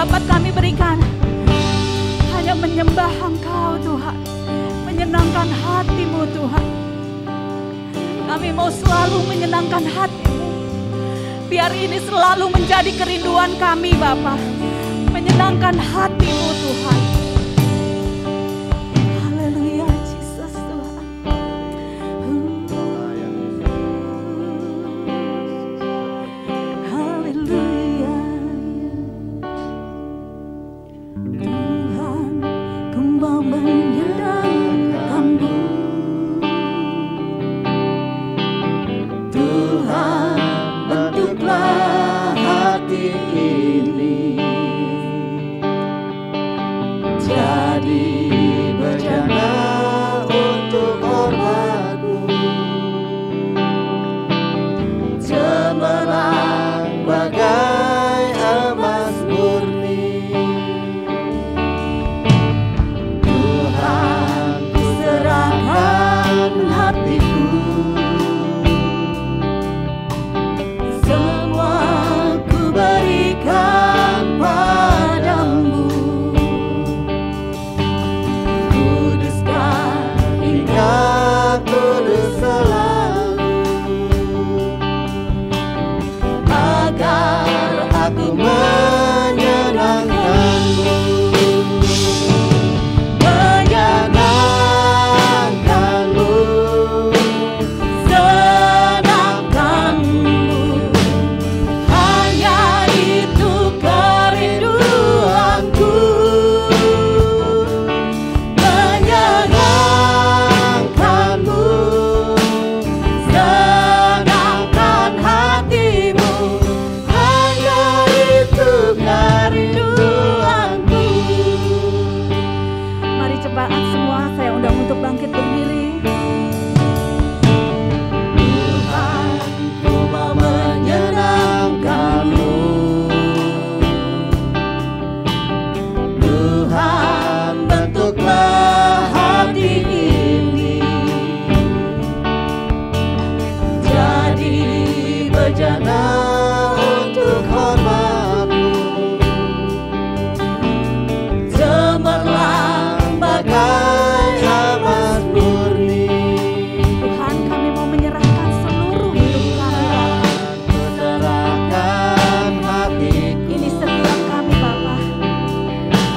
dapat kami berikan hanya menyembah Engkau Tuhan, menyenangkan hati-Mu Tuhan. Kami mau selalu menyenangkan hati-Mu. Biar ini selalu menjadi kerinduan kami Bapa, menyenangkan hati-Mu Tuhan. Haleluya Yesus Tuhan. Haleluya Tuhan, ku mau menyenangkan-Mu. Tuhan, bentuklah hati ini jadi berjana untuk hormat-Mu, cemerlang bagai emas murni. Tuhan, ku serahkan hatiku, semua ku berikan padamu. Kuduskan hingga kudus selalu, agar aku menyenangkan-Mu, menyenangkan-Mu, senangkan-Mu. Hanya itu kerinduanku, menyenangkan-Mu, senangkan hati-Mu. Hanya itu kerinduanku. Mari jemaat semua, saya undang untuk bangkit berdiri. Tuhan, ku mau menyenangkan-Mu. Tuhan, bentuklah hati ini jadi berjana untuk hormat-Mu, cemerlang bagai emas murni. Tuhan, kami mau menyerahkan seluruh hidup kami. Ku serahkan hatiku, ini setiap kami Bapa,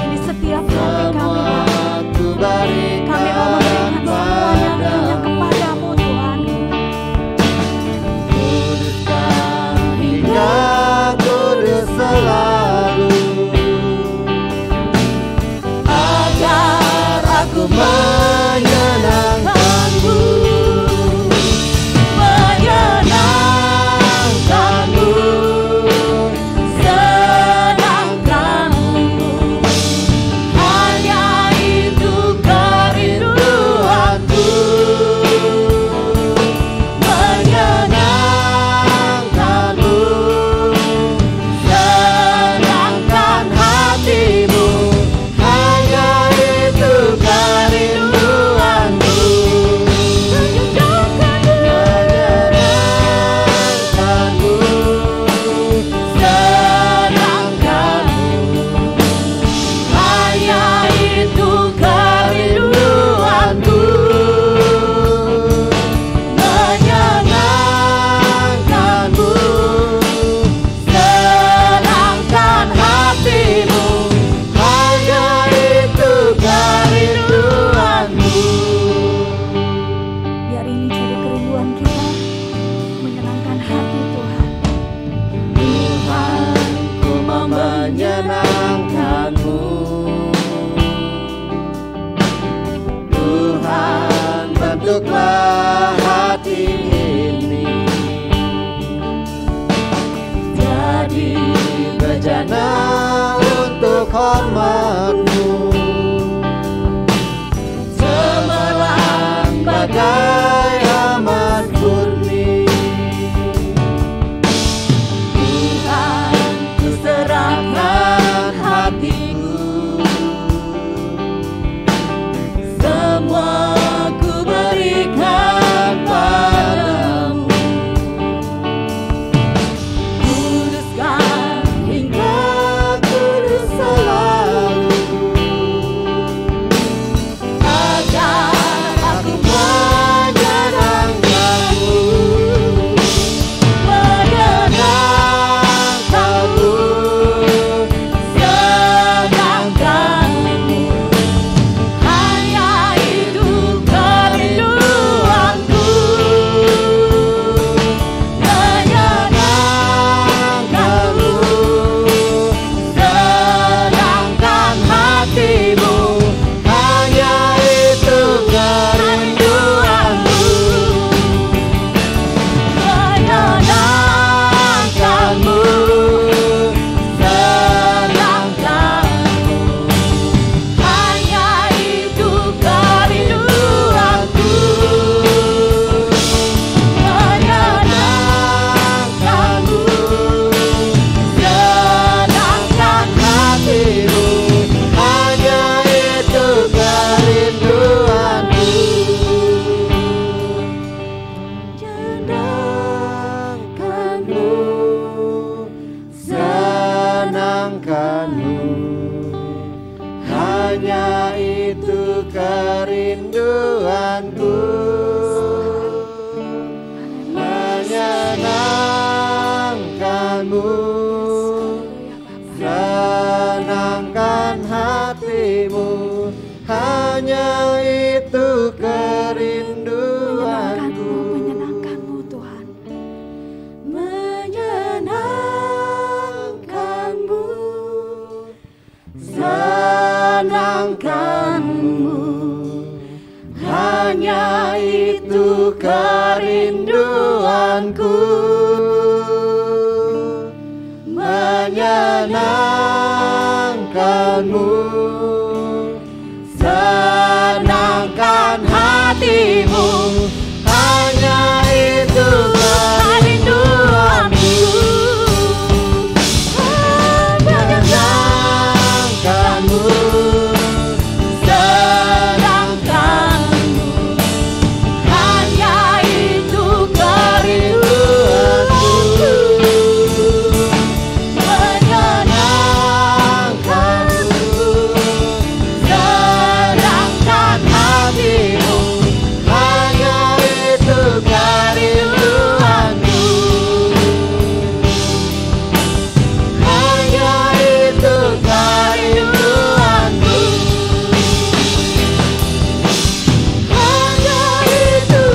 ini setiap hati kami Bapa. Ku berikan, kami mau memberikan semuanya hanya kepada-Mu Tuhan. Kuduskan hingga kudus selalu, agar aku menyenangkan-Mu, menyenangkan-Mu, senangkan-Mu. Hanya itu kerinduanku, menyenangkan-Mu, senangkan hati-Mu. Hanya itu kerinduanku, menyenangkan-Mu, senangkan-Mu. Hanya itu kerinduanku, menyenangkan-Mu, senangkan hati-Mu. Hanya itu kerinduanku. Biar ini jadi kerinduan kita, menyenangkan hati Tuhan. Tuhan, ku mau menyenangkan-Mu. Tuhan, bentuklah hati ini jadi berjana untuk hormat-Mu, cemerlang bagai emas murni. Tuhan, ku serahkan hatiku, semua ku berikan padamu. Kuduskan hingga kudus hanya itu kerinduanku, menyenangkanmu, senangkan hatimu, hanya itu kerinduanku. Menyenangkanmu Tuhan, Menyenangkanmu, senangkanmu, hanya itu kerinduanku, menyenangkanmu, senangkan hatimu, hanya itu kerinduanku, menyenangkanmu, senangkanmu, hanya itu kerinduanku, menyenangkanmu, senangkan hatimu, hanya itu kerinduanku, hanya itu kerinduanku, hanya itu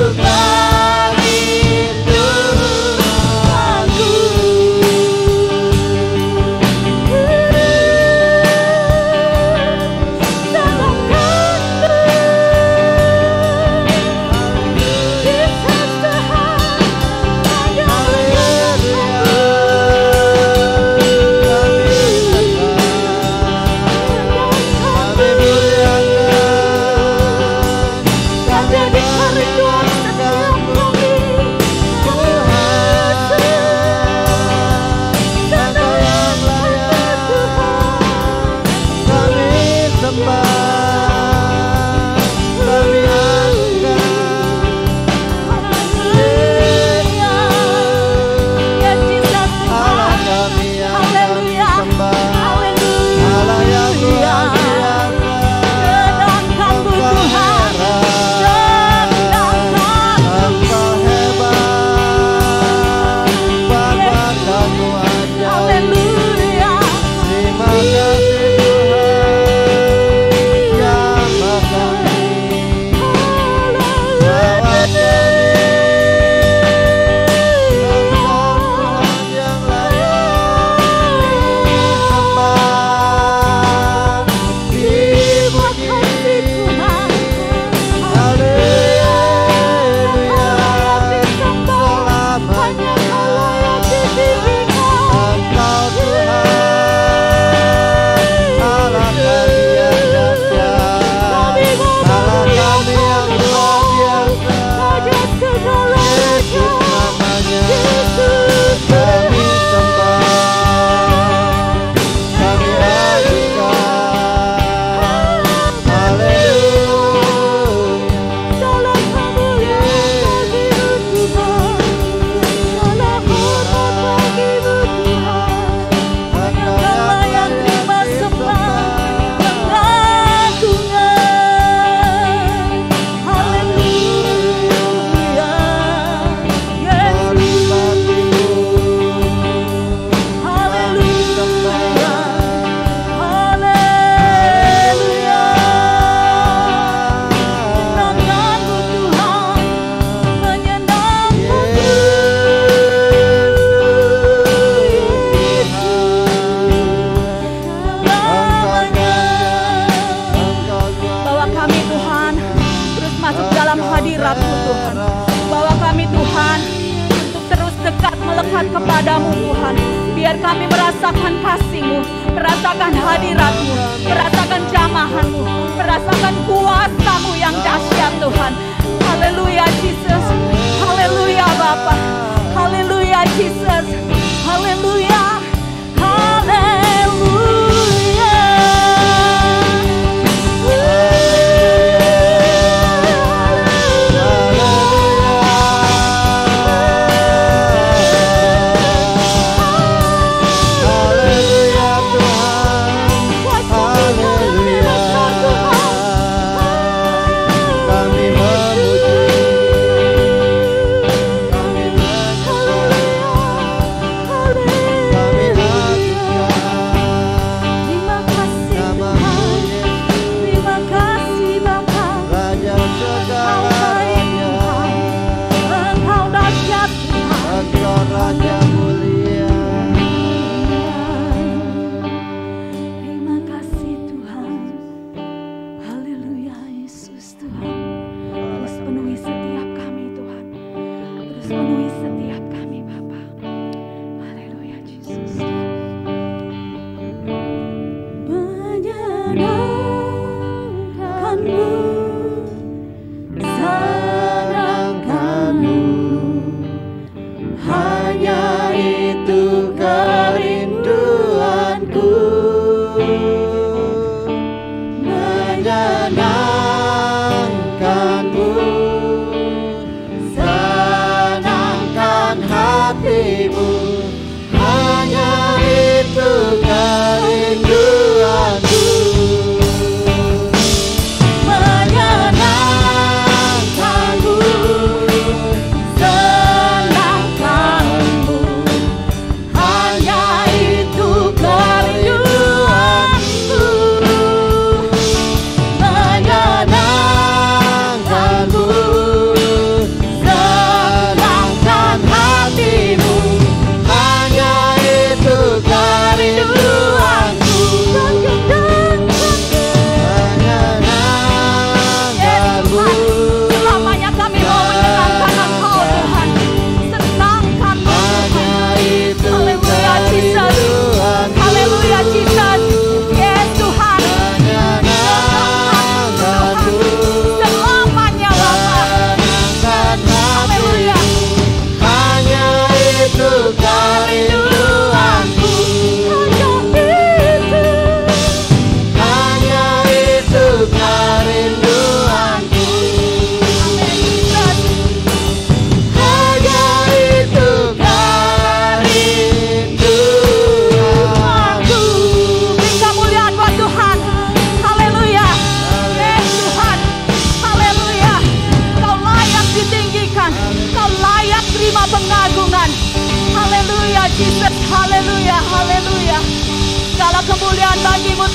kepadamu Tuhan. Biar kami merasakan kasih-Mu, merasakan hadirat-Mu, merasakan jamahan-Mu, merasakan kuasa-Mu yang dahsyat Tuhan. Haleluya Jesus, haleluya Bapa, haleluya Jesus, haleluya, haleluya. Haleluya Tuhan,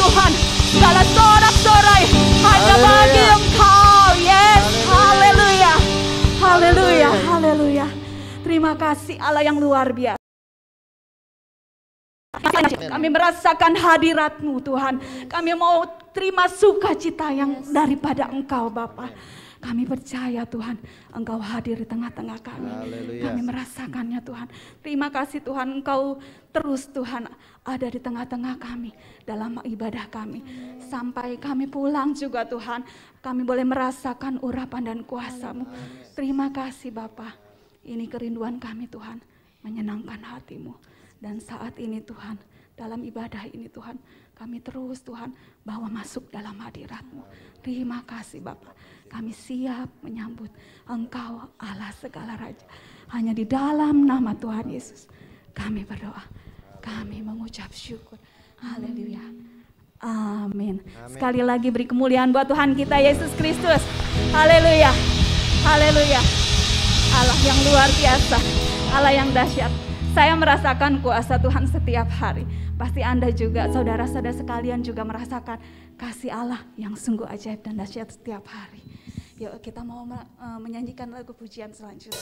Tuhan. Segala sorak-sorai hanya bagi Engkau. Yes, haleluya. Haleluya, haleluya. Terima kasih Allah yang luar biasa. Kami merasakan hadirat-Mu Tuhan. Kami mau terima sukacita yang daripada Engkau Bapa. Kami percaya Tuhan, Engkau hadir di tengah-tengah kami. Haleluya. Kami merasakannya Tuhan. Terima kasih Tuhan, Engkau terus Tuhan ada di tengah-tengah kami dalam ibadah kami. Sampai kami pulang juga Tuhan, kami boleh merasakan urapan dan kuasa-Mu. Terima kasih Bapa. Ini kerinduan kami Tuhan, menyenangkan hati-Mu. Dan saat ini Tuhan, dalam ibadah ini Tuhan, kami terus Tuhan bawa masuk dalam hadirat-Mu. Terima kasih Bapa. Kami siap menyambut Engkau Allah segala raja. Hanya di dalam nama Tuhan Yesus kami berdoa. Kami mengucap syukur. Haleluya. Amin. Sekali lagi beri kemuliaan buat Tuhan kita Yesus Kristus. Haleluya. Haleluya. Allah yang luar biasa. Allah yang dahsyat. Saya merasakan kuasa Tuhan setiap hari. Pasti Anda juga, saudara-saudara sekalian juga merasakan kasih Allah yang sungguh ajaib dan dahsyat setiap hari. Yuk kita mau menyanyikan lagu pujian selanjutnya.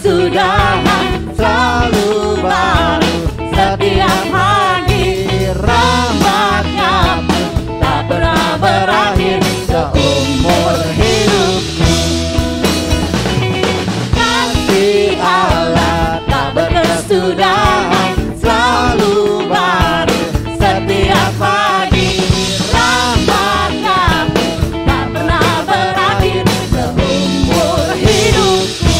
Kesudahan selalu baru setiap pagi, rahmat-Nya tak pernah berakhir seumur hidupku. Kasih Allah tak berkesudahan selalu baru setiap pagi, rahmat-Nya tak pernah berakhir seumur hidupku.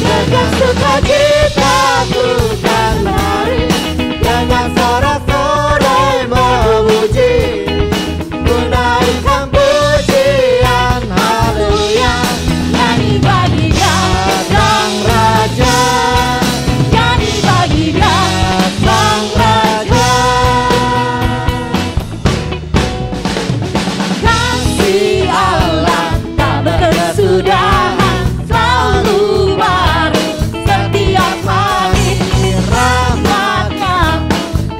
Dengan sukacita ku kan lari, dengan sorak-sorai memuji, ku naikkan pujian haleluya. Nyanyi bagi Dia Sang Raja, nyanyi bagi Dia Sang Raja. Kasih Allah tak berkesudahan selalu baru setiap hari, rahmat-Nya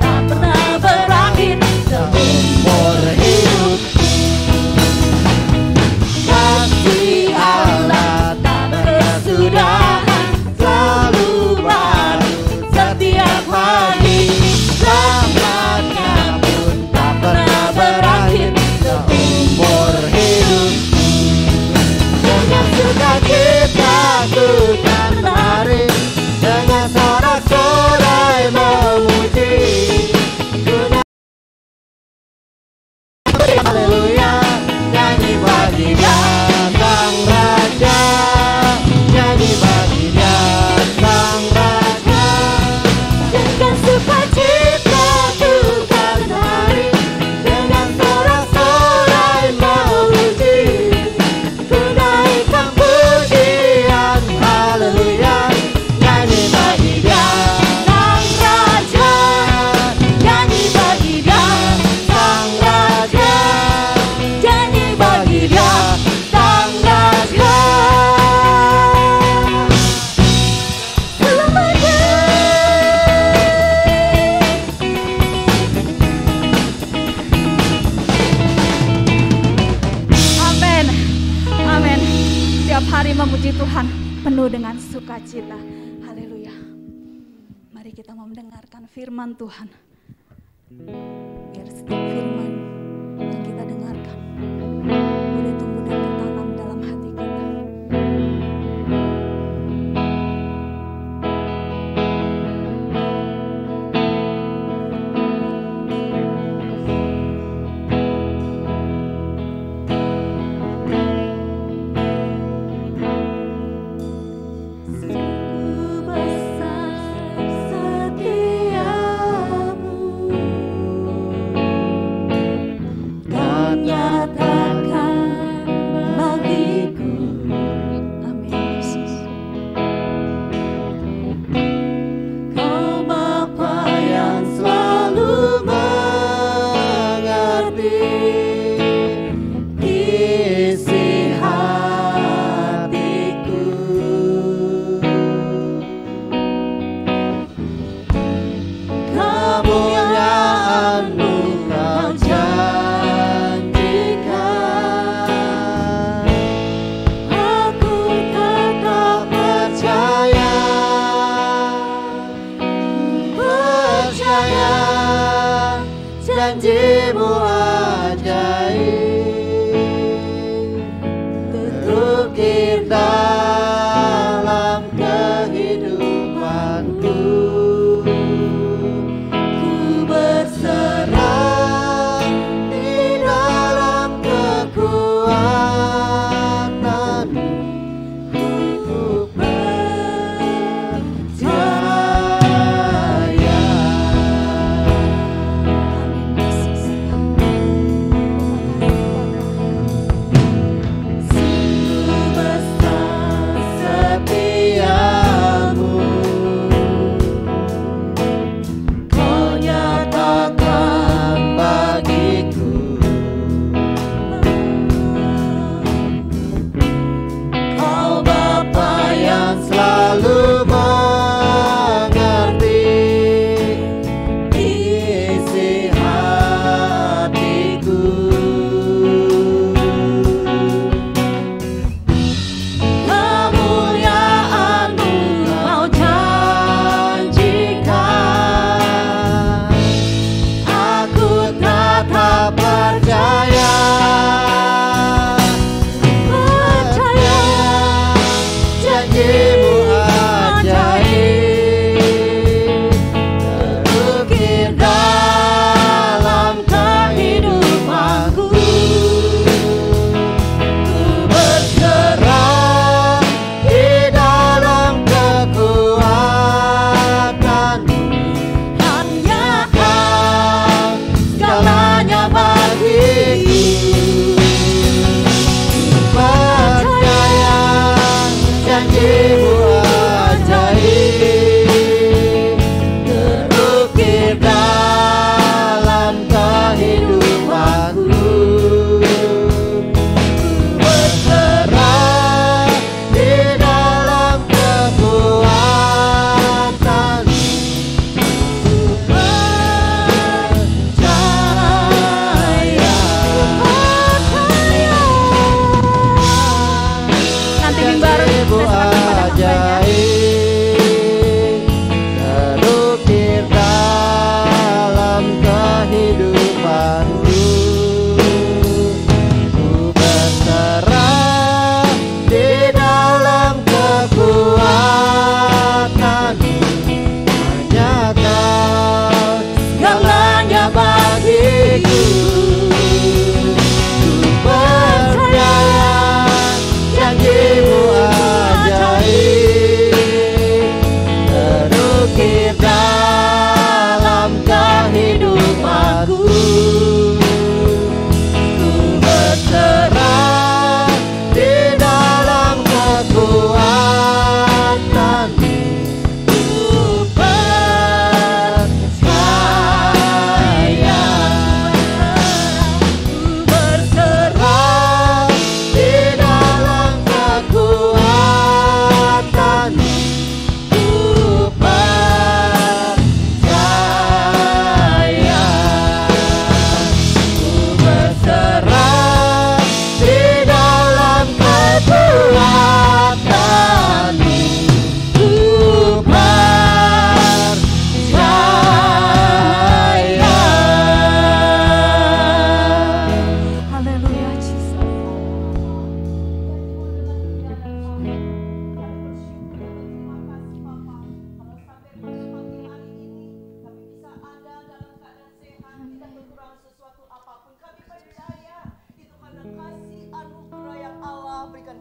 tak pernah berakhir seumur hidup. Kasih Allah tak berkesudahan selalu baru setiap hari, rahmat-Nya pun tak pernah berakhir seumur hidup. Dengan sukacita ku kan lari, dengan sorak-sorai memuji, ku naikkan haleluya. Nyanyi bagi Dia Sang Raja, nyanyi bagi Dia Sang Raja. Dengan sukacita ku kan lari, dengan sorak-sorai memuji, ku naikkan pujian haleluya. Nyanyi bagi Dia Sang Raja, nyanyi bagi Dia Sang Raja, nyanyi bagi Dia Sang Raja. Selamanya. Amin. Amin. Setiap hari memuji Tuhan penuh dengan sukacita. Haleluya. Mari kita mau mendengarkan firman Tuhan. Biar setiap firman yang kita dengarkan boleh tumbuh dan tertanam dalam hati kita. Sungguh besar setiamu, janjimu ajaib, terukir dalam kehidupanku. Ku berserah di dalam kekuatan-Mu, ku percaya. Sungguh besar setiamu, Kau nyatakan bagiku. Kau Bapa yang selalu mengerti isi hatiku. Kemuliaan-Mu Kau janjikan, aku tetap percaya. Percaya janjimu ajaib, terukir dalam kehidupanku. Ku berserah di dalam kekuatan-Mu, hanya Kau segalanya bagiku. Percaya janjimu ajaib, terukir dalam kehidupanku. Ku berserah di dalam kekuatan-Mu, ku percaya. Nanti mimbar Janjimu ajaib, terukir dalam kehidupanku. Ku berserah di dalam kekuatan-Mu, hanya Kau segalanya bagiku. Ku percaya janjimu ajaib, terukir dalam kehidupanku. Ku berserah di dalam kekuatan-Mu, ku percaya. Ku berserah di dalam kekuatan-Mu, ku percaya. Ku berserah di dalam kekuatan-Mu, ku percaya. Haleluya, Jesus.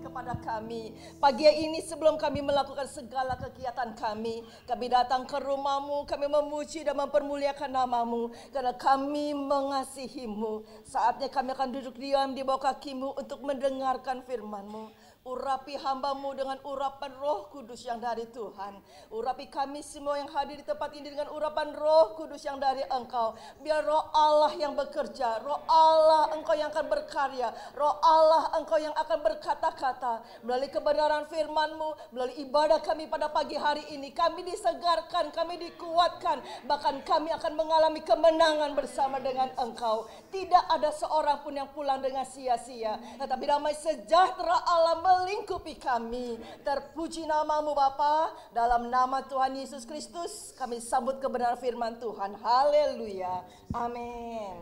Kepada kami pagi ini, sebelum kami melakukan segala kegiatan kami datang ke rumah-Mu, kami memuji dan mempermuliakan nama-Mu karena kami mengasihi-Mu. Saatnya kami akan duduk diam di bawah kaki-Mu untuk mendengarkan firman-Mu. Urapi hamba-Mu dengan urapan Roh Kudus yang dari Tuhan. Urapi kami semua yang hadir di tempat ini dengan urapan Roh Kudus yang dari Engkau. Biar Roh Allah yang bekerja, Roh Allah Engkau yang akan berkarya, Roh Allah Engkau yang akan berkata-kata. Melalui kebenaran firman-Mu, melalui ibadah kami pada pagi hari ini, kami disegarkan, kami dikuatkan, bahkan kami akan mengalami kemenangan bersama dengan Engkau. Tidak ada seorang pun yang pulang dengan sia-sia, tetapi damai sejahtera Allah melingkupi kami. Terpuji namamu Bapa, dalam nama Tuhan Yesus Kristus kami sambut kebenaran firman Tuhan. Haleluya, amin.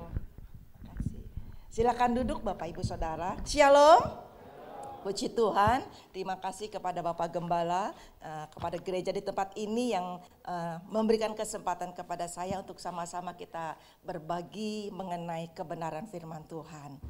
Silakan duduk Bapak Ibu Saudara. Shalom. Puji Tuhan, terima kasih kepada Bapak Gembala, kepada gereja di tempat ini yang memberikan kesempatan kepada saya untuk sama-sama kita berbagi mengenai kebenaran firman Tuhan.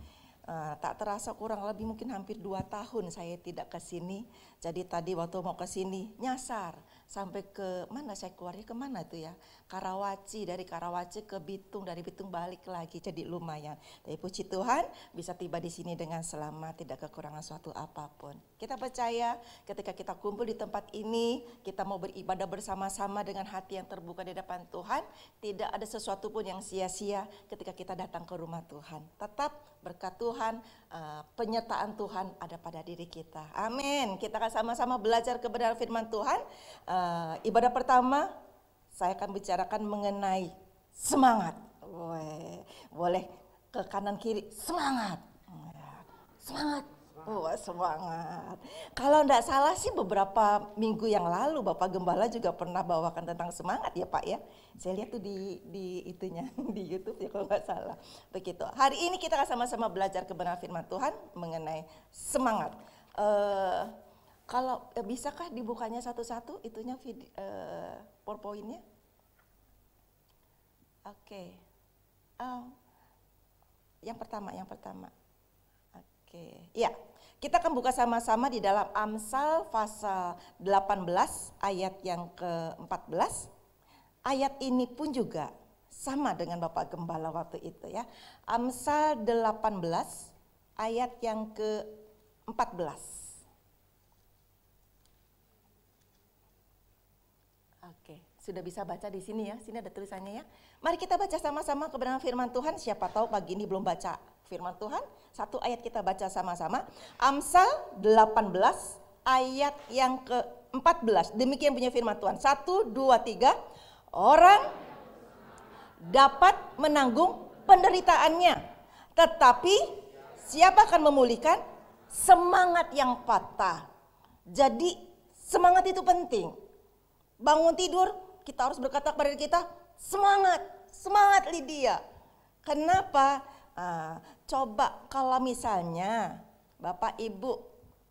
Tak terasa kurang lebih mungkin hampir 2 tahun saya tidak ke sini. Jadi tadi waktu mau ke sini nyasar sampai ke mana saya keluarnya, ke mana itu ya? Karawaci, dari Karawaci ke Bitung, dari Bitung balik lagi, jadi lumayan. Tapi puji Tuhan bisa tiba di sini dengan selamat, tidak kekurangan suatu apapun. Kita percaya ketika kita kumpul di tempat ini, kita mau beribadah bersama-sama dengan hati yang terbuka di depan Tuhan. Tidak ada sesuatu pun yang sia-sia ketika kita datang ke rumah Tuhan. Tetap berkat Tuhan, penyertaan Tuhan ada pada diri kita. Amin. Kita akan sama-sama belajar kebenaran firman Tuhan. Ibadah pertama saya akan bicarakan mengenai semangat. Boleh ke kanan kiri, semangat. Semangat. Semangat. Kalau enggak salah sih beberapa minggu yang lalu Bapak Gembala juga pernah bawakan tentang semangat ya Pak ya. Saya lihat tuh di itunya di YouTube ya kalau enggak salah. Begitu. Hari ini kita akan sama-sama belajar kebenaran firman Tuhan mengenai semangat. Kalau bisakah dibukanya satu-satu itunya PowerPoint-nya? Oke. Yang pertama. Oke. Ya. Kita akan buka sama-sama di dalam Amsal pasal 18 ayat yang ke-14. Ayat ini pun juga sama dengan Bapak Gembala waktu itu ya. Amsal 18 ayat yang ke-14. Oke, sudah bisa baca di sini ya. Sini ada tulisannya ya. Mari kita baca sama-sama kebenaran firman Tuhan. Siapa tahu pagi ini belum baca firman Tuhan. Satu ayat kita baca sama-sama. Amsal 18 ayat yang ke-14. Demikian punya firman Tuhan. 1, 2, 3. Orang dapat menanggung penderitaannya, tetapi siapa akan memulihkan semangat yang patah? Jadi semangat itu penting. Bangun tidur kita harus berkata kepada diri kita, semangat Lydia. Kenapa? Coba kalau misalnya Bapak Ibu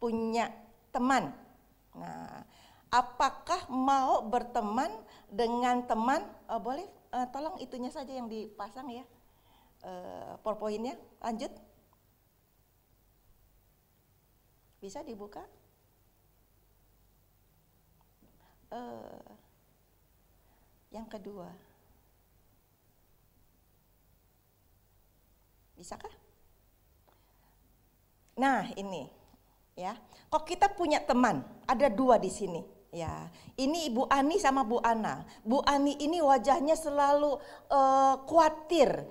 punya teman, nah apakah mau berteman dengan teman? Boleh tolong itunya saja yang dipasang ya, PowerPoint-nya. Lanjut, bisa dibuka. Yang kedua, bisakah? Nah ini ya, kok kita punya teman, ada 2 di sini ya. Ini Ibu Ani sama Bu Ana. Bu Ani ini wajahnya selalu khawatir,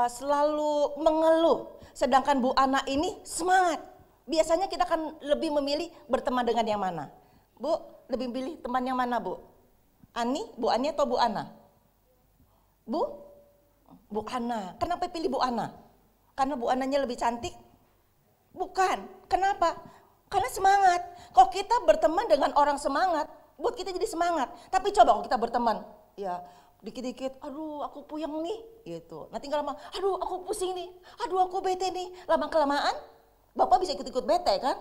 selalu mengeluh. Sedangkan Bu Ana ini semangat. Biasanya kita akan lebih memilih berteman dengan yang mana? Bu, lebih pilih teman yang mana Bu? Bu Ani atau Bu Ana? Bu Ana. Kenapa pilih Bu Ana? Karena Bu Ananya lebih cantik? Bukan. Kenapa? Karena semangat. Kalau kita berteman dengan orang semangat, buat kita jadi semangat. Tapi coba kalau kita berteman, ya dikit-dikit, aduh aku puyeng nih, gitu. Nanti lama, aduh aku pusing nih, aduh aku bete nih. Lama-kelamaan, Bapak bisa ikut-ikut bete kan?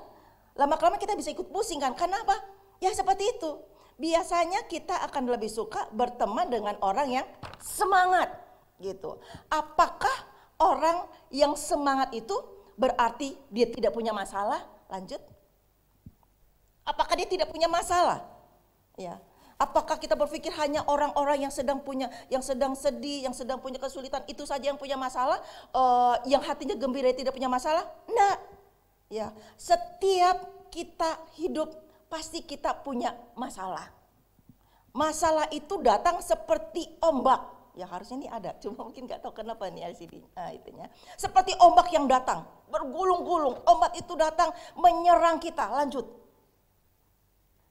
Lama-kelamaan kita bisa ikut pusing kan? Kenapa? Ya seperti itu. Biasanya kita akan lebih suka berteman dengan orang yang semangat, gitu. Apakah orang yang semangat itu berarti dia tidak punya masalah? Lanjut. Apakah dia tidak punya masalah? Ya. Apakah kita berpikir hanya orang-orang yang sedang sedih, yang sedang punya kesulitan itu saja yang punya masalah? Yang hatinya gembira tidak punya masalah? Enggak. Ya. Setiap kita hidup pasti kita punya masalah. Masalah itu datang seperti ombak. Ya harusnya ini ada, cuma mungkin nggak tahu kenapa nih LCD. Nah itunya. Seperti ombak yang datang, bergulung-gulung. Ombak itu datang menyerang kita. Lanjut.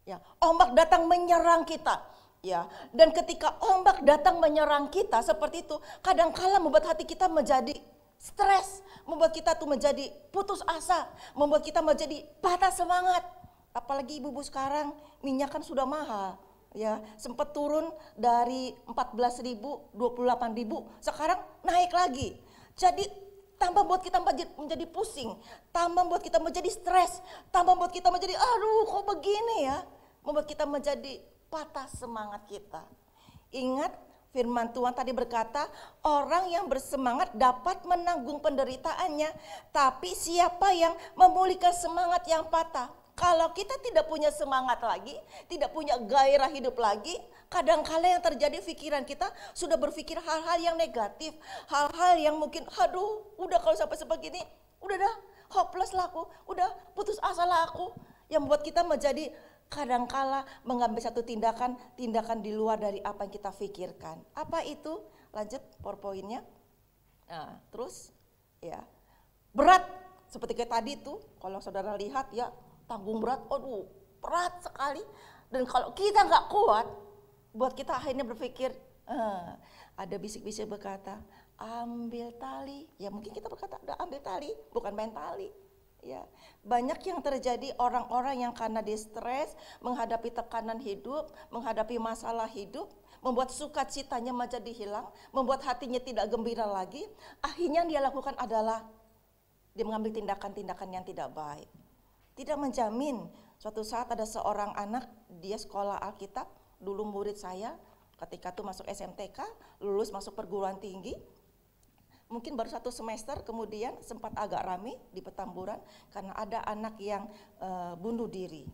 Ya, ombak datang menyerang kita. Ya, dan ketika ombak datang menyerang kita seperti itu, kadang-kala membuat hati kita menjadi stres, membuat kita tuh menjadi putus asa, membuat kita menjadi patah semangat. Apalagi ibu-ibu sekarang minyak kan sudah mahal. Ya, sempat turun dari 14.000, 28.000, sekarang naik lagi. Jadi tambah buat kita menjadi pusing, tambah buat kita menjadi stres, tambah buat kita menjadi aduh kok begini ya, membuat kita menjadi patah semangat kita. Ingat firman Tuhan tadi berkata, orang yang bersemangat dapat menanggung penderitaannya, tapi siapa yang memulihkan semangat yang patah? Kalau kita tidak punya semangat lagi, tidak punya gairah hidup lagi, kadang-kala yang terjadi pikiran kita sudah berpikir hal-hal yang negatif, hal-hal yang mungkin aduh udah kalau sampai sebegini, udah dah hopeless lah aku, udah putus asa lah aku, yang membuat kita menjadi kadangkala mengambil satu tindakan di luar dari apa yang kita pikirkan. Apa itu? Lanjut PowerPoint-nya. Nah, terus ya berat seperti kayak tadi tuh, kalau saudara lihat ya tanggung berat, aduh berat sekali. Dan kalau kita nggak kuat, buat kita akhirnya berpikir, ada bisik-bisik berkata, ambil tali. Ya mungkin kita berkata, udah ambil tali, bukan main tali. Ya, banyak yang terjadi orang-orang yang karena dia stres, menghadapi tekanan hidup, menghadapi masalah hidup, membuat sukacitanya menjadi hilang, membuat hatinya tidak gembira lagi. Akhirnya yang dia lakukan adalah dia mengambil tindakan-tindakan yang tidak baik. Tidak menjamin suatu saat ada seorang anak, dia sekolah Alkitab, dulu murid saya, ketika itu masuk SMTK, lulus masuk perguruan tinggi. Mungkin baru 1 semester kemudian sempat agak rame di Petamburan karena ada anak yang bunuh diri.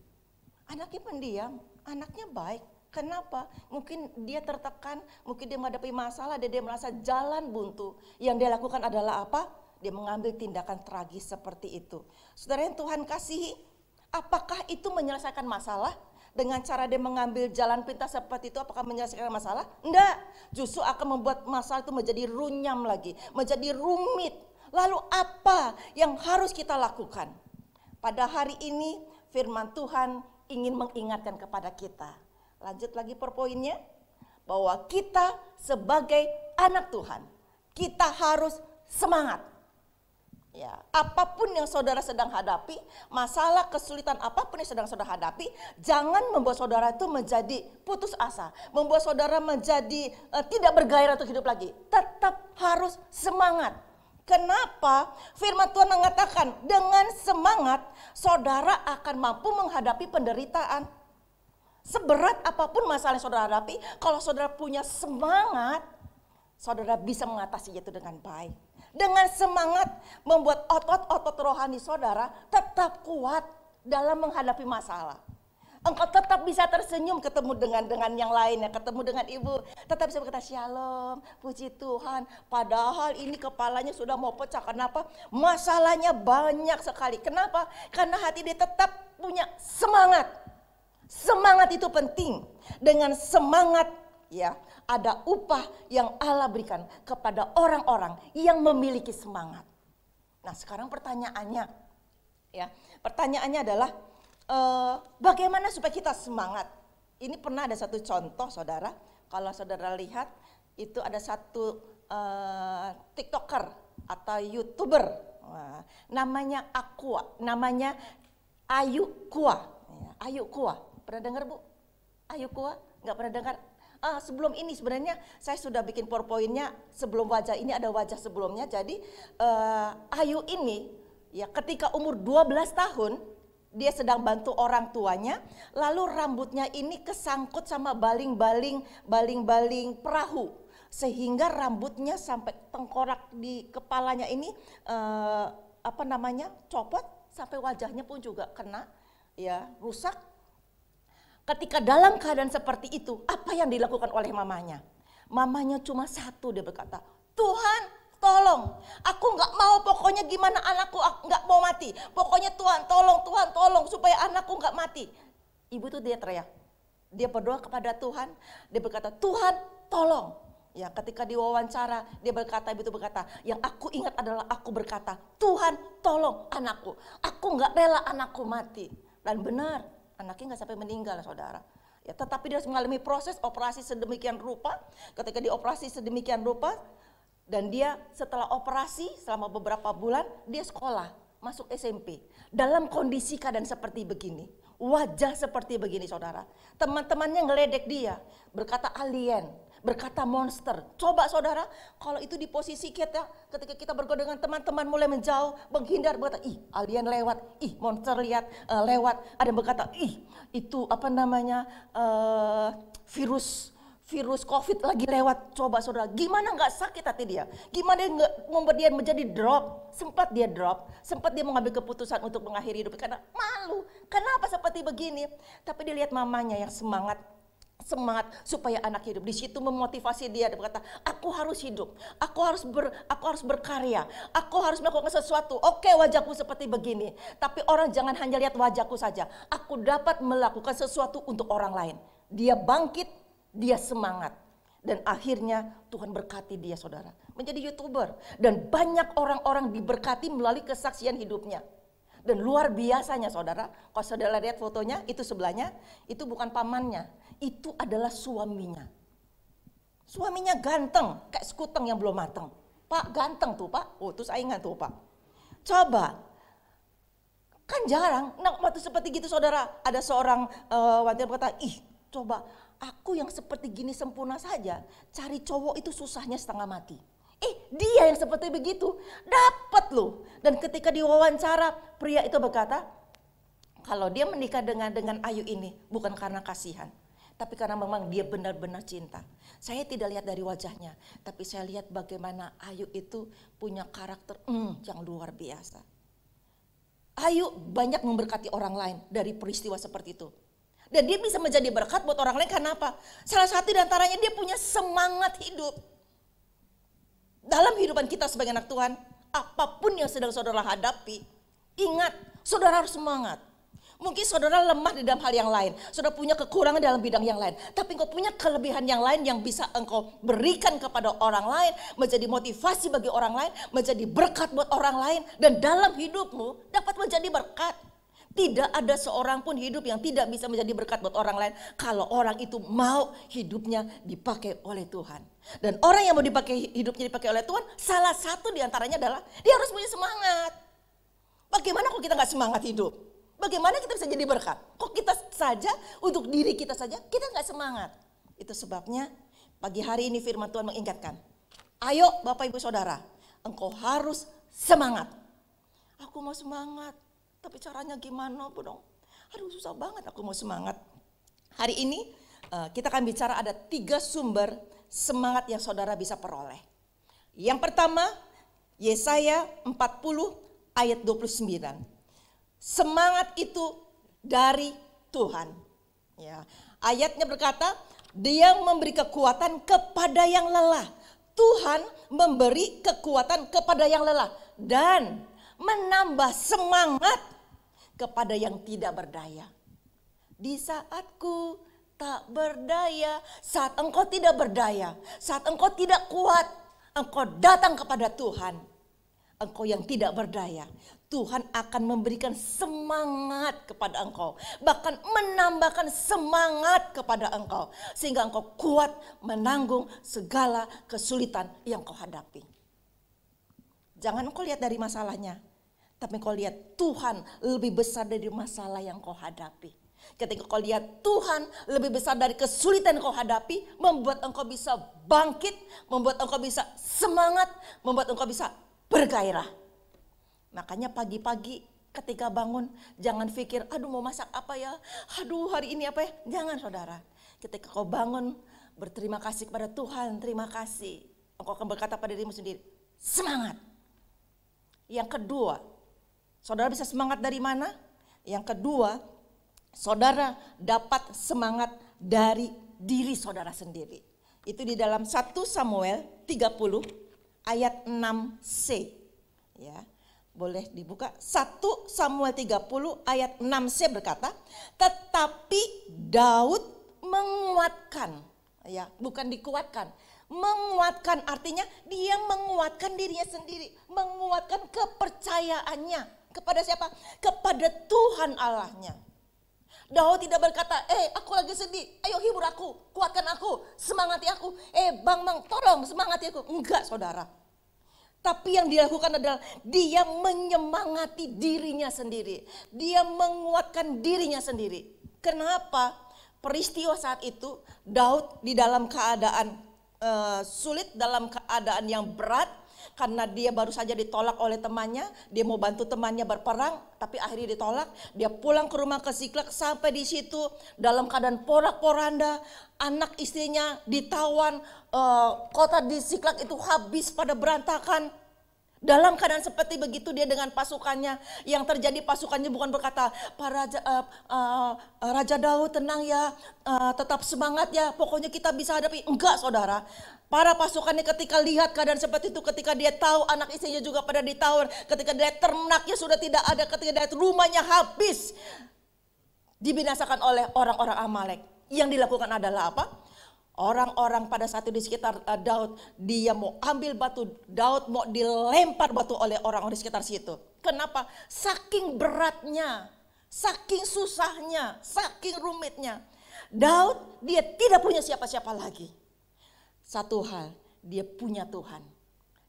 Anaknya pendiam, anaknya baik. Kenapa? Mungkin dia tertekan, mungkin dia menghadapi masalah, dia merasa jalan buntu. Yang dia lakukan adalah apa? Dia mengambil tindakan tragis seperti itu. Saudara yang Tuhan kasihi, apakah itu menyelesaikan masalah? Dengan cara dia mengambil jalan pintas seperti itu, apakah menyelesaikan masalah? Enggak, justru akan membuat masalah itu menjadi runyam lagi, menjadi rumit. Lalu apa yang harus kita lakukan? Pada hari ini firman Tuhan ingin mengingatkan kepada kita. Lanjut lagi PowerPoint-nya, bahwa kita sebagai anak Tuhan, kita harus semangat. Ya, apapun yang saudara sedang hadapi, masalah kesulitan apapun yang sedang saudara hadapi, jangan membuat saudara itu menjadi putus asa, membuat saudara menjadi tidak bergairah untuk hidup lagi. Tetap harus semangat. Kenapa? Firman Tuhan mengatakan dengan semangat saudara akan mampu menghadapi penderitaan. Seberat apapun masalah yang saudara hadapi, kalau saudara punya semangat, saudara bisa mengatasinya itu dengan baik. Dengan semangat membuat otot-otot rohani saudara tetap kuat dalam menghadapi masalah. Engkau tetap bisa tersenyum ketemu dengan yang lainnya, ketemu dengan ibu, tetap bisa berkata shalom, puji Tuhan. Padahal ini kepalanya sudah mau pecah. Kenapa? Masalahnya banyak sekali. Kenapa? Karena hati dia tetap punya semangat. Semangat itu penting. Dengan semangat ya, ada upah yang Allah berikan kepada orang-orang yang memiliki semangat. Nah, sekarang pertanyaannya adalah bagaimana supaya kita semangat? Ini pernah ada satu contoh saudara, kalau saudara lihat itu ada satu TikToker atau YouTuber, namanya Ayu Kua. Ayu Kua, pernah dengar Bu? Ayu Kua? Nggak pernah dengar? Sebelum ini sebenarnya saya sudah bikin PowerPoint-nya, sebelum wajah ini ada wajah sebelumnya. Jadi Ayu ini ya ketika umur 12 tahun dia sedang bantu orang tuanya, lalu rambutnya ini kesangkut sama baling-baling perahu, sehingga rambutnya sampai tengkorak di kepalanya ini copot, sampai wajahnya pun juga kena ya, rusak. Ketika dalam keadaan seperti itu, apa yang dilakukan oleh mamanya? Mamanya cuma satu, dia berkata, Tuhan tolong, aku nggak mau, pokoknya gimana anakku nggak mau mati. Pokoknya Tuhan tolong supaya anakku nggak mati. Ibu tuh dia teriak, dia berdoa kepada Tuhan, dia berkata, Tuhan tolong. Ya, ketika diwawancara, ibu itu berkata, yang aku ingat adalah aku berkata, Tuhan tolong anakku, aku nggak rela anakku mati. Dan benar, anaknya nggak sampai meninggal saudara. Ya, tetapi dia mengalami proses operasi sedemikian rupa. Ketika dioperasi sedemikian rupa, Dan dia setelah operasi selama beberapa bulan, dia sekolah, masuk SMP. Dalam kondisi keadaan seperti begini, wajah seperti begini saudara. Teman-temannya ngeledek dia, berkata alien, berkata monster. Coba saudara, kalau itu di posisi kita, ketika kita bergaul dengan teman-teman mulai menjauh, menghindar, berkata, ih alien lewat, ih monster lihat lewat. Ada yang berkata, ih itu apa namanya, virus COVID lagi lewat. Coba saudara, gimana nggak sakit hati dia? Gimana nggak membuat dia menjadi drop? Sempat dia drop, sempat dia mengambil keputusan untuk mengakhiri hidup karena malu. Kenapa seperti begini? Tapi dia lihat mamanya yang semangat supaya anak hidup. Di situ memotivasi dia. Dia berkata, aku harus hidup, aku harus berkarya, aku harus melakukan sesuatu. Oke, wajahku seperti begini, tapi orang jangan hanya lihat wajahku saja. Aku dapat melakukan sesuatu untuk orang lain. Dia bangkit. Dia semangat. Dan akhirnya Tuhan berkati dia saudara. Menjadi YouTuber. Dan banyak orang-orang diberkati melalui kesaksian hidupnya. Dan luar biasanya saudara. Kalau saudara lihat fotonya itu sebelahnya. Itu bukan pamannya. Itu adalah suaminya. Suaminya ganteng. Kayak sekuteng yang belum mateng. Pak ganteng tuh pak. Oh itu saingan tuh pak. Coba. Kan jarang. Nah waktu seperti gitu saudara. Ada seorang wanita berkata. Ih coba. Aku yang seperti gini sempurna saja, cari cowok itu susahnya setengah mati. Dia yang seperti begitu, dapat loh. Dan ketika diwawancara, pria itu berkata, kalau dia menikah dengan Ayu ini, bukan karena kasihan. Tapi karena memang dia benar-benar cinta. Saya tidak lihat dari wajahnya, tapi saya lihat bagaimana Ayu itu punya karakter yang luar biasa. Ayu banyak memberkati orang lain dari peristiwa seperti itu. Dan dia bisa menjadi berkat buat orang lain karena apa? Salah satu di antaranya dia punya semangat hidup. Dalam kehidupan kita sebagai anak Tuhan, apapun yang sedang saudara hadapi, ingat saudara harus semangat. Mungkin saudara lemah di dalam hal yang lain, saudara punya kekurangan dalam bidang yang lain. Tapi engkau punya kelebihan yang lain yang bisa engkau berikan kepada orang lain, menjadi motivasi bagi orang lain, menjadi berkat buat orang lain. Dan dalam hidupmu dapat menjadi berkat. Tidak ada seorang pun hidup yang tidak bisa menjadi berkat buat orang lain kalau orang itu mau hidupnya dipakai oleh Tuhan. Dan orang yang mau hidupnya dipakai oleh Tuhan, salah satu diantaranya adalah dia harus punya semangat. Bagaimana kok kita gak semangat hidup? Bagaimana kita bisa jadi berkat? Kok kita saja, untuk diri kita saja, kita gak semangat. Itu sebabnya pagi hari ini firman Tuhan mengingatkan. Ayo Bapak Ibu Saudara, engkau harus semangat. Aku mau semangat. Tapi caranya gimana Bu dong? Aduh susah banget aku mau semangat. Hari ini kita akan bicara ada 3 sumber semangat yang saudara bisa peroleh. Yang pertama Yesaya 40 ayat 29. Semangat itu dari Tuhan. Ya, ayatnya berkata, Dia memberi kekuatan kepada yang lelah. Tuhan memberi kekuatan kepada yang lelah. Dan menambah semangat kepada yang tidak berdaya. Di saatku tak berdaya, saat engkau tidak berdaya, saat engkau tidak kuat, engkau datang kepada Tuhan. Engkau yang tidak berdaya, Tuhan akan memberikan semangat kepada engkau. Bahkan menambahkan semangat kepada engkau. Sehingga engkau kuat menanggung segala kesulitan yang kau hadapi. Jangan engkau lihat dari masalahnya. Tapi kau lihat Tuhan lebih besar dari masalah yang kau hadapi. Ketika kau lihat Tuhan lebih besar dari kesulitan yang kau hadapi, membuat engkau bisa bangkit, membuat engkau bisa semangat, membuat engkau bisa bergairah. Makanya pagi-pagi ketika bangun, jangan pikir, aduh mau masak apa ya, aduh hari ini apa ya. Jangan saudara, ketika kau bangun, berterima kasih kepada Tuhan, terima kasih. Engkau akan berkata pada dirimu sendiri, semangat. Yang kedua, saudara bisa semangat dari mana? Yang kedua, saudara dapat semangat dari diri saudara sendiri. Itu di dalam 1 Samuel 30 ayat 6c. Ya, boleh dibuka. 1 Samuel 30 ayat 6c berkata, tetapi Daud menguatkan, ya, bukan dikuatkan. Menguatkan artinya dia menguatkan dirinya sendiri, menguatkan kepercayaannya. Kepada siapa? Kepada Tuhan Allahnya. Daud tidak berkata, aku lagi sedih, ayo hibur aku, kuatkan aku, semangati aku. Bang, tolong semangati aku. Enggak, saudara. Tapi yang dilakukan adalah dia menyemangati dirinya sendiri. Dia menguatkan dirinya sendiri. Kenapa? Peristiwa saat itu Daud di dalam keadaan sulit, dalam keadaan yang berat. Karena dia baru saja ditolak oleh temannya, dia mau bantu temannya berperang, tapi akhirnya ditolak. Dia pulang ke rumah ke Siklag, sampai di situ dalam keadaan porak-poranda, anak istrinya ditawan, kota di Siklag itu habis pada berantakan. Dalam keadaan seperti begitu dia dengan pasukannya, yang terjadi pasukannya bukan berkata, Raja Daud tenang ya, tetap semangat ya, pokoknya kita bisa hadapi. Enggak, saudara. Para pasukannya ketika lihat keadaan seperti itu, ketika dia tahu anak istrinya juga pada ditawan, ketika dia ternaknya sudah tidak ada, ketika dia rumahnya habis, dibinasakan oleh orang-orang Amalek. Yang dilakukan adalah apa? Orang-orang pada saat itu di sekitar Daud, dia mau ambil batu, Daud mau dilempar batu oleh orang-orang di sekitar situ. Kenapa? Saking beratnya, saking susahnya, saking rumitnya. Daud dia tidak punya siapa-siapa lagi. Satu hal, dia punya Tuhan.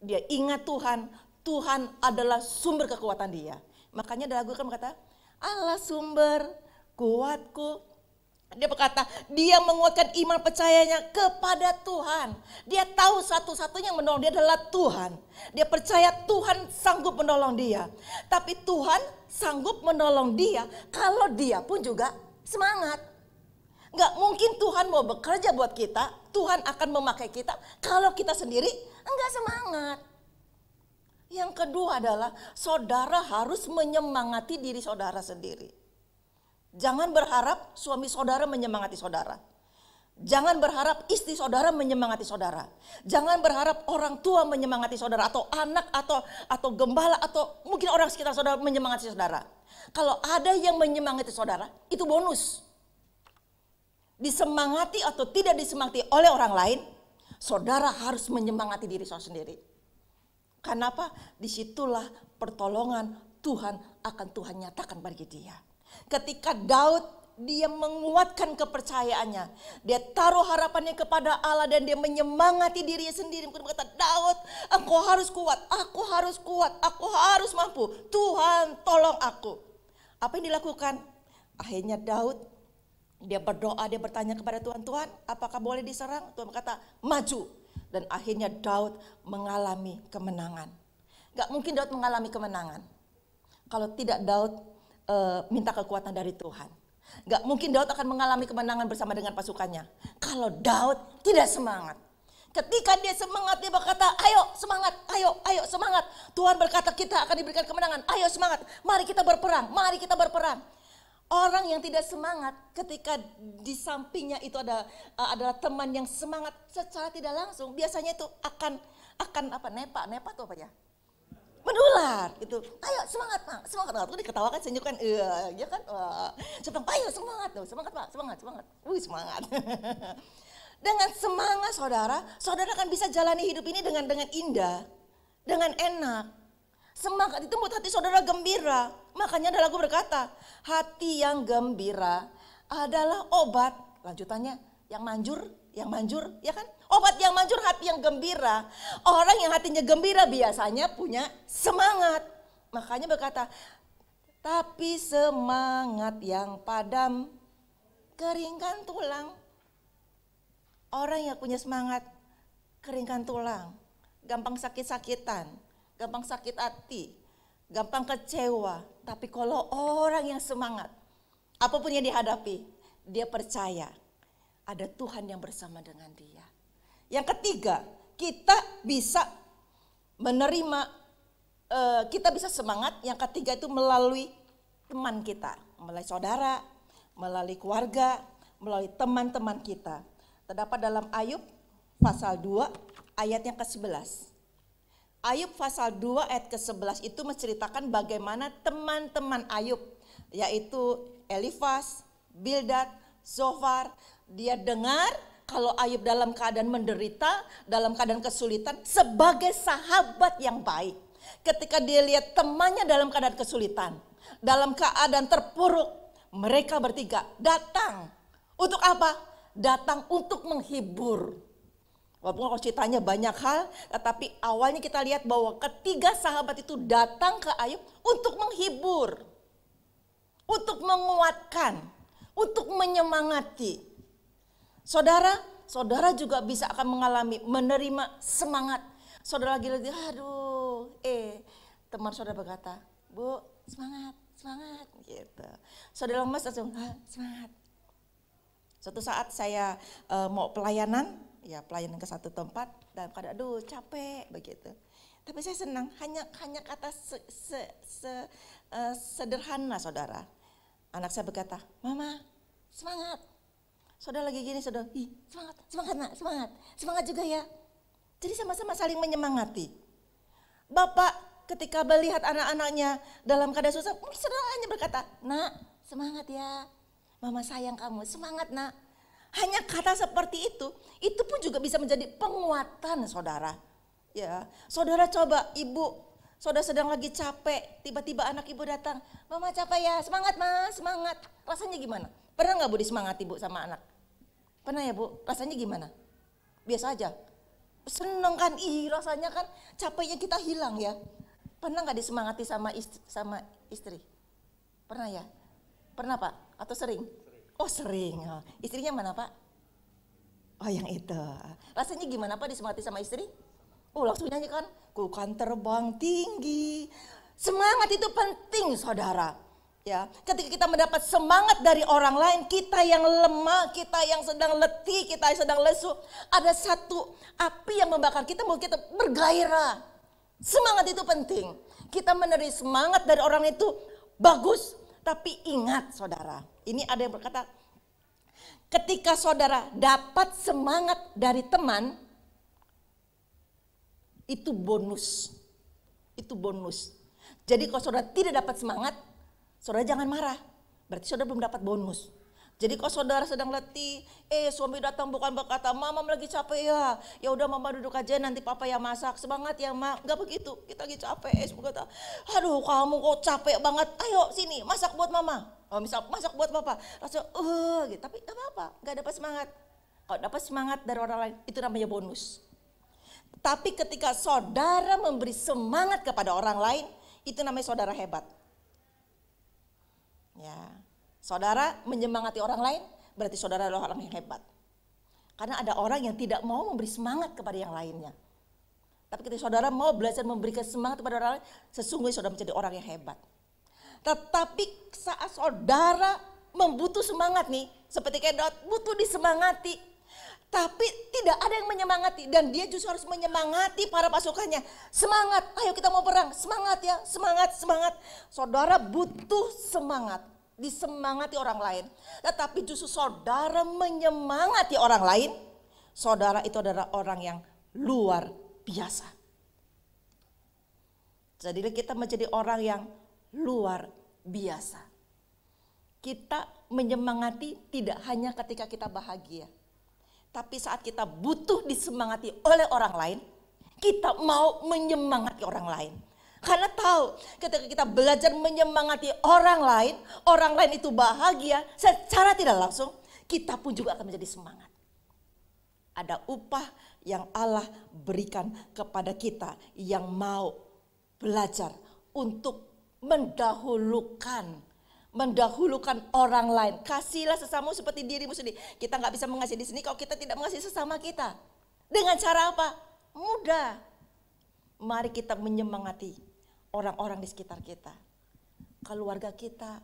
Dia ingat Tuhan, Tuhan adalah sumber kekuatan dia. Makanya ada lagu kan berkata, Allah sumber kuatku. Dia berkata, dia menguatkan iman percayanya kepada Tuhan. Dia tahu satu-satunya yang menolong dia adalah Tuhan. Dia percaya Tuhan sanggup menolong dia. Tapi Tuhan sanggup menolong dia kalau dia pun juga semangat. Gak mungkin Tuhan mau bekerja buat kita, Tuhan akan memakai kita kalau kita sendiri enggak semangat. Yang kedua adalah saudara harus menyemangati diri saudara sendiri. Jangan berharap suami saudara menyemangati saudara. Jangan berharap istri saudara menyemangati saudara. Jangan berharap orang tua menyemangati saudara, atau anak, atau gembala, atau mungkin orang sekitar saudara menyemangati saudara. Kalau ada yang menyemangati saudara, itu bonus. Disemangati atau tidak disemangati oleh orang lain, saudara harus menyemangati diri saudara sendiri. Kenapa? Disitulah pertolongan Tuhan akan Tuhan nyatakan bagi dia. Ketika Daud dia menguatkan kepercayaannya, dia taruh harapannya kepada Allah dan dia menyemangati dirinya sendiri. Mungkin berkata, Daud, aku harus kuat, aku harus mampu. Tuhan tolong aku. Apa yang dilakukan? Akhirnya Daud dia berdoa, dia bertanya kepada Tuhan, Tuhan apakah boleh diserang? Tuhan berkata, maju. Dan akhirnya Daud mengalami kemenangan. Gak mungkin Daud mengalami kemenangan kalau tidak Daud minta kekuatan dari Tuhan. Gak mungkin Daud akan mengalami kemenangan bersama dengan pasukannya kalau Daud tidak semangat. Ketika dia semangat, dia berkata, ayo semangat, ayo semangat. Tuhan berkata kita akan diberikan kemenangan, ayo semangat, mari kita berperang, mari kita berperang. Orang yang tidak semangat ketika di sampingnya itu adalah teman yang semangat, secara tidak langsung biasanya itu akan apa, nepa tuh apa ya? Menular gitu. Ayo semangat Pak, semangat. Tuh diketawakan senyum kan, ya kan. Sedang ayo semangat tuh, semangat Pak, semangat. Semangat. Dengan semangat saudara kan bisa jalani hidup ini dengan indah, dengan enak. Semangat itu membuat hati saudara gembira. Makanya ada lagu berkata, hati yang gembira adalah obat. Lanjutannya yang manjur, ya kan? Obat yang manjur, hati yang gembira. Orang yang hatinya gembira biasanya punya semangat. Makanya berkata, tapi semangat yang padam keringkan tulang. Orang yang punya semangat keringkan tulang, gampang sakit-sakitan, gampang sakit hati, gampang kecewa. Tapi kalau orang yang semangat, apapun yang dihadapi, dia percaya ada Tuhan yang bersama dengan dia. Yang ketiga, kita bisa menerima, kita bisa semangat. Yang ketiga itu melalui teman kita, melalui saudara, melalui keluarga, melalui teman-teman kita. Terdapat dalam Ayub pasal 2 ayatnya ke-11. Ayub pasal 2 ayat ke-11 itu menceritakan bagaimana teman-teman Ayub, yaitu Elifas, Bildad, Zofar, dia dengar kalau Ayub dalam keadaan menderita, dalam keadaan kesulitan, sebagai sahabat yang baik. Ketika dia lihat temannya dalam keadaan kesulitan, dalam keadaan terpuruk, mereka bertiga datang. Untuk apa? Datang untuk menghibur. Walaupun kalau ceritanya banyak hal, tetapi awalnya kita lihat bahwa ketiga sahabat itu datang ke Ayub untuk menghibur, untuk menguatkan, untuk menyemangati. Saudara juga bisa akan mengalami, menerima semangat. Saudara lagi, aduh, teman saudara berkata, Bu, semangat, gitu. Saudara lemas langsung, semangat. Suatu saat saya mau pelayanan ke satu tempat, dan kadang, aduh, capek, begitu. Tapi saya senang, hanya kata sederhana, saudara. Anak saya berkata, Mama, semangat. Saudara lagi gini, saudara, semangat nak, semangat juga ya. Jadi sama-sama saling menyemangati. Bapak ketika melihat anak-anaknya dalam keadaan susah, saudara hanya berkata, Nak, semangat ya. Mama sayang kamu, semangat nak. Hanya kata seperti itu pun juga bisa menjadi penguatan saudara. Ya, saudara coba, ibu, saudara sedang lagi capek, tiba-tiba anak ibu datang, Mama capek ya, semangat mas, semangat. Rasanya gimana? Pernah nggak Bu disemangati Bu sama anak? Pernah ya Bu? Rasanya gimana? Biasa aja. Seneng kan? Rasanya kan capeknya kita hilang ya. Pernah nggak disemangati sama istri? Pernah ya? Pernah Pak? Atau sering? Oh sering. Istrinya mana Pak? Oh yang itu. Rasanya gimana Pak disemangati sama istri? Oh langsung nyanyi kan? Ku kan terbang tinggi. Semangat itu penting saudara. Ya, ketika kita mendapat semangat dari orang lain, kita yang lemah, kita yang sedang letih, kita yang sedang lesu, ada satu api yang membakar kita, mau kita bergairah. Semangat itu penting. Kita menerima semangat dari orang itu bagus, tapi ingat saudara, ini ada yang berkata, ketika saudara dapat semangat dari teman, itu bonus. Itu bonus. Jadi kalau saudara tidak dapat semangat, saudara jangan marah, berarti saudara belum dapat bonus. Jadi kalau saudara sedang letih, suami datang bukan berkata, Mama lagi capek ya, ya udah Mama duduk aja nanti Papa yang masak, semangat ya Mak. Enggak begitu, kita lagi capek, semua kata, aduh kamu kok capek banget, ayo sini masak buat Mama. Oh misal masak buat Papa, langsung gitu, tapi gak apa-apa, gak dapat semangat. Kalau dapat semangat dari orang lain, itu namanya bonus. Tapi ketika saudara memberi semangat kepada orang lain, itu namanya saudara hebat. Ya, saudara menyemangati orang lain berarti saudara adalah orang yang hebat. Karena ada orang yang tidak mau memberi semangat kepada yang lainnya. Tapi ketika saudara mau belajar memberikan semangat kepada orang lain, sesungguhnya saudara menjadi orang yang hebat. Tetapi saat saudara membutuh semangat nih, seperti kayak Daud butuh disemangati, tapi tidak ada yang menyemangati dan dia justru harus menyemangati para pasukannya. Semangat, ayo kita mau perang, semangat ya, semangat. Saudara butuh semangat, disemangati orang lain. Tetapi justru saudara menyemangati orang lain, saudara itu adalah orang yang luar biasa. Jadi kita menjadi orang yang luar biasa. Kita menyemangati tidak hanya ketika kita bahagia. Tapi saat kita butuh disemangati oleh orang lain, kita mau menyemangati orang lain. Karena tahu ketika kita belajar menyemangati orang lain itu bahagia, secara tidak langsung kita pun juga akan menjadi semangat. Ada upah yang Allah berikan kepada kita yang mau belajar untuk mendahulukan orang lain. Kasihlah sesamamu seperti dirimu sendiri. Kita nggak bisa mengasihi di sini kalau kita tidak mengasihi sesama kita. Dengan cara apa? Mudah. Mari kita menyemangati orang-orang di sekitar kita. Keluarga kita.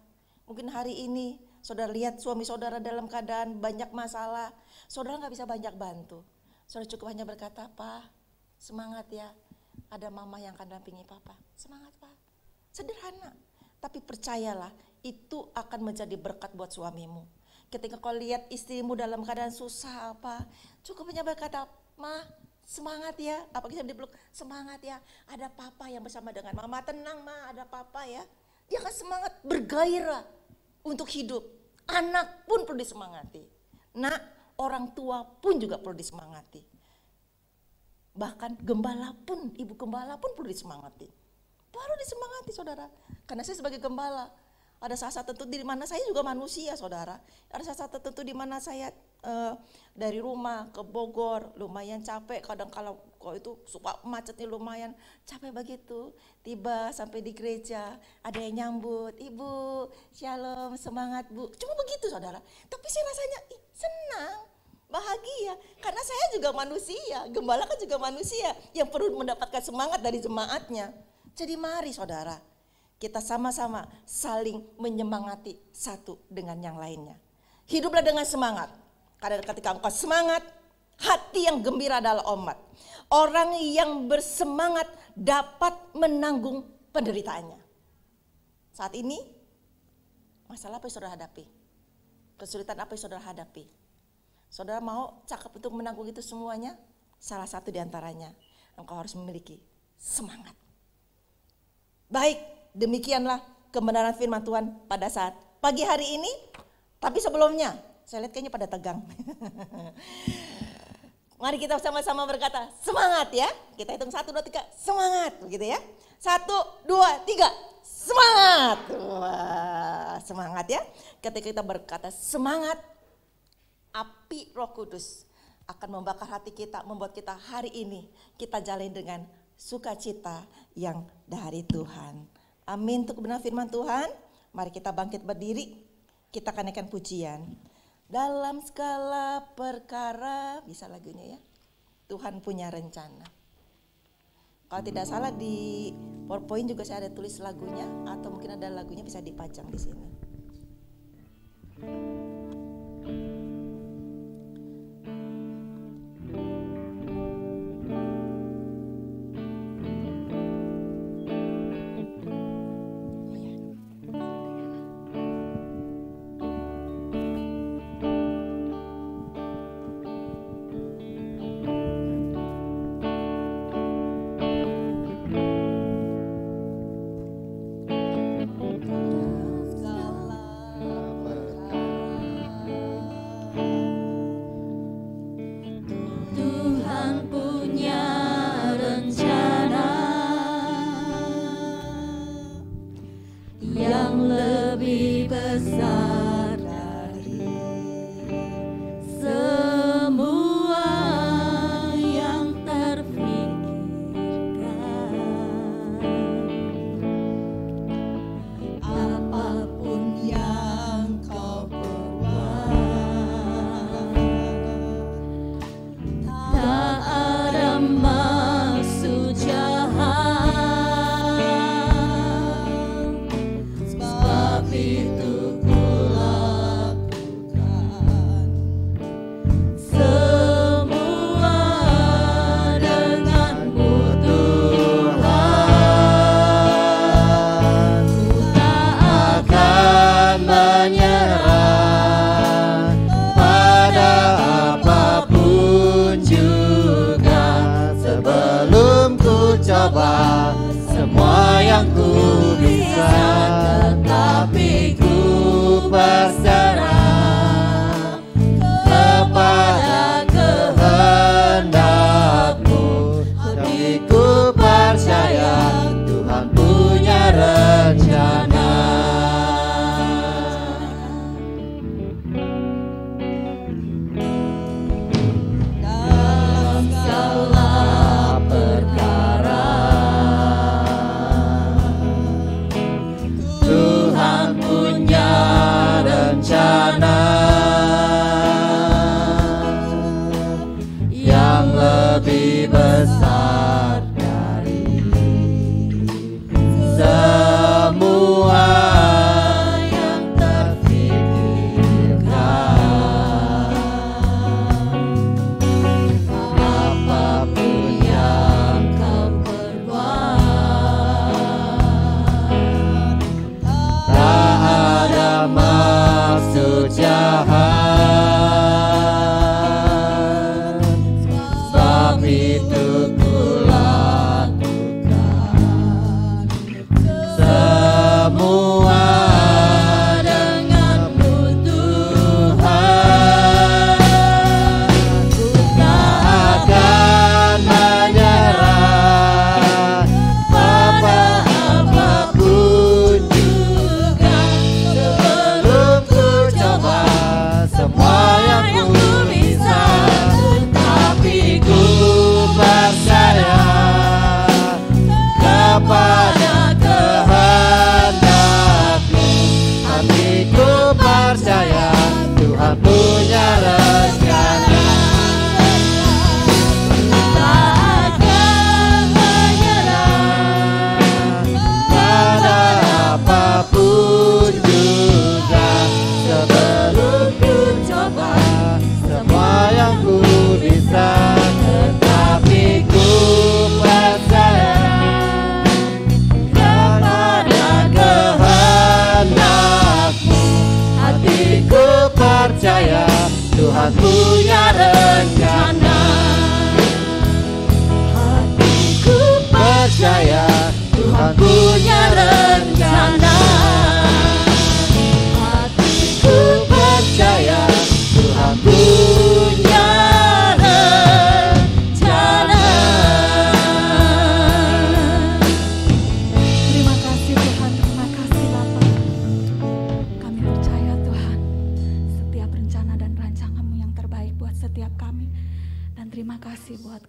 Mungkin hari ini saudara lihat suami saudara dalam keadaan banyak masalah. Saudara nggak bisa banyak bantu. Saudara cukup hanya berkata, Pak, semangat ya. Ada mama yang akan dampingi Papa. Semangat Pak. Sederhana. Tapi percayalah, itu akan menjadi berkat buat suamimu. Ketika kau lihat istrimu dalam keadaan susah apa, cukup hanya berkata, Ma, semangat ya. Apa bisa dipeluk? Semangat ya. Ada Papa yang bersama dengan Mama. Tenang Ma, ada Papa ya. Dia akan semangat, bergairah untuk hidup. Anak pun perlu disemangati. Nak, orang tua pun juga perlu disemangati. Bahkan gembala pun, ibu gembala pun perlu disemangati. Baru disemangati saudara. Karena saya sebagai gembala, Ada saat-saat tertentu di mana saya juga manusia, saudara. Ada saat-saat tertentu di mana saya dari rumah ke Bogor lumayan capek. Kadang kalau itu suka macetnya lumayan capek begitu. Tiba sampai di gereja ada yang nyambut, "Ibu, shalom, semangat Bu." Cuma begitu, saudara. Tapi saya rasanya senang, bahagia. Karena saya juga manusia, gembala kan juga manusia yang perlu mendapatkan semangat dari jemaatnya. Jadi mari saudara, kita sama-sama saling menyemangati satu dengan yang lainnya. Hiduplah dengan semangat. Karena ketika engkau semangat, hati yang gembira adalah omat. Orang yang bersemangat dapat menanggung penderitaannya. Saat ini, masalah apa yang saudara hadapi? Kesulitan apa yang saudara hadapi? Saudara mau cakap untuk menanggung itu semuanya? Salah satu diantaranya, engkau harus memiliki semangat. Baik, demikianlah kebenaran firman Tuhan pada saat pagi hari ini. Tapi sebelumnya, saya lihat kayaknya pada tegang. Mari kita sama-sama berkata, semangat ya. Kita hitung 1, 2, 3, semangat. Begitu ya. 1, 2, 3, semangat. Wah, semangat ya. Ketika kita berkata semangat, api Roh Kudus akan membakar hati kita, membuat kita hari ini kita jalin dengan sukacita yang dari Tuhan. Amin. Untuk kebenaran firman Tuhan, mari kita bangkit berdiri. Kita akan naikkan pujian. Dalam segala perkara, bisa lagunya ya. Tuhan punya rencana. Kalau tidak salah di PowerPoint juga saya ada tulis lagunya, atau mungkin ada lagunya bisa dipajang di sini.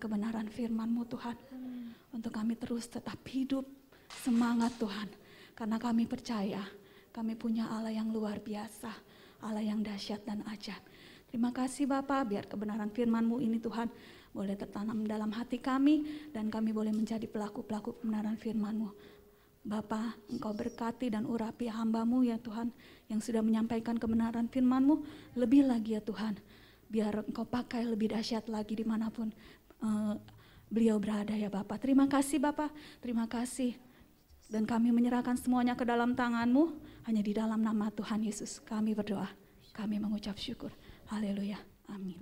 kebenaran firman-Mu Tuhan. Untuk kami terus tetap hidup semangat Tuhan. Karena kami percaya kami punya Allah yang luar biasa, Allah yang dahsyat dan ajaib. Terima kasih Bapa, biar kebenaran firman-Mu ini Tuhan boleh tertanam dalam hati kami dan kami boleh menjadi pelaku-pelaku kebenaran firman-Mu. Bapa, Engkau berkati dan urapi hamba-Mu ya Tuhan yang sudah menyampaikan kebenaran firman-Mu. Lebih lagi ya Tuhan, biar Engkau pakai lebih dahsyat lagi dimanapun beliau berada ya Bapa. Terima kasih Bapa, terima kasih. Dan kami menyerahkan semuanya ke dalam tangan-Mu. Hanya di dalam nama Tuhan Yesus kami berdoa, kami mengucap syukur. Haleluya, amin.